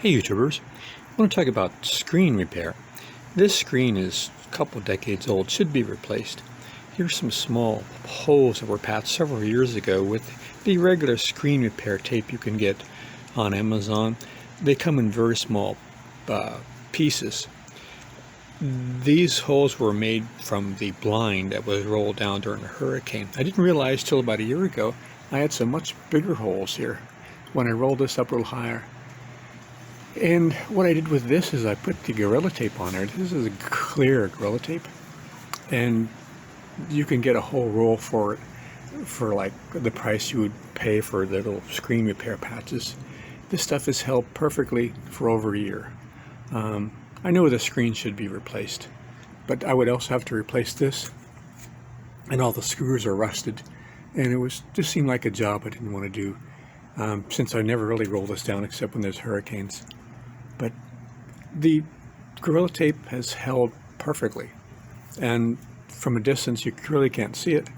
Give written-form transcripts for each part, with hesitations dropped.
Hey YouTubers, I want to talk about screen repair. This screen is a couple decades old, should be replaced. Here's some small holes that were patched several years ago with the regular screen repair tape you can get on Amazon. They come in very small pieces. These holes were made from the blind that was rolled down during a hurricane. I didn't realize till about a year ago I had some much bigger holes here when I rolled this up a little higher. And what I did with this is I put the Gorilla Tape on there. This is a clear Gorilla Tape, and you can get a whole roll for it for like the price you would pay for the little screen repair patches. This stuff is held perfectly for over a year. I know the screen should be replaced, but I would also have to replace this, and all the screws are rusted, and it just seemed like a job I didn't want to do, since I never really roll this down except when there's hurricanes. But the Gorilla Tape has held perfectly, and from a distance you really can't see it,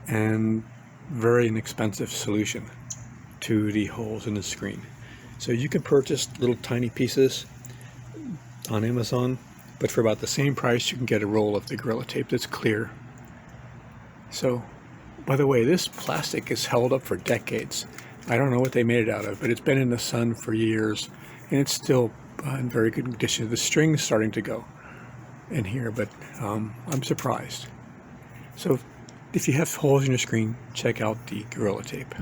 and very inexpensive solution to the holes in the screen. So you can purchase little tiny pieces on Amazon, but for about the same price you can get a roll of the Gorilla Tape that's clear. So, by the way, this plastic is held up for decades. I don't know what they made it out of, but it's been in the sun for years, and it's still in very good condition. The string's starting to go in here, but I'm surprised. So if you have holes in your screen, check out the Gorilla Tape.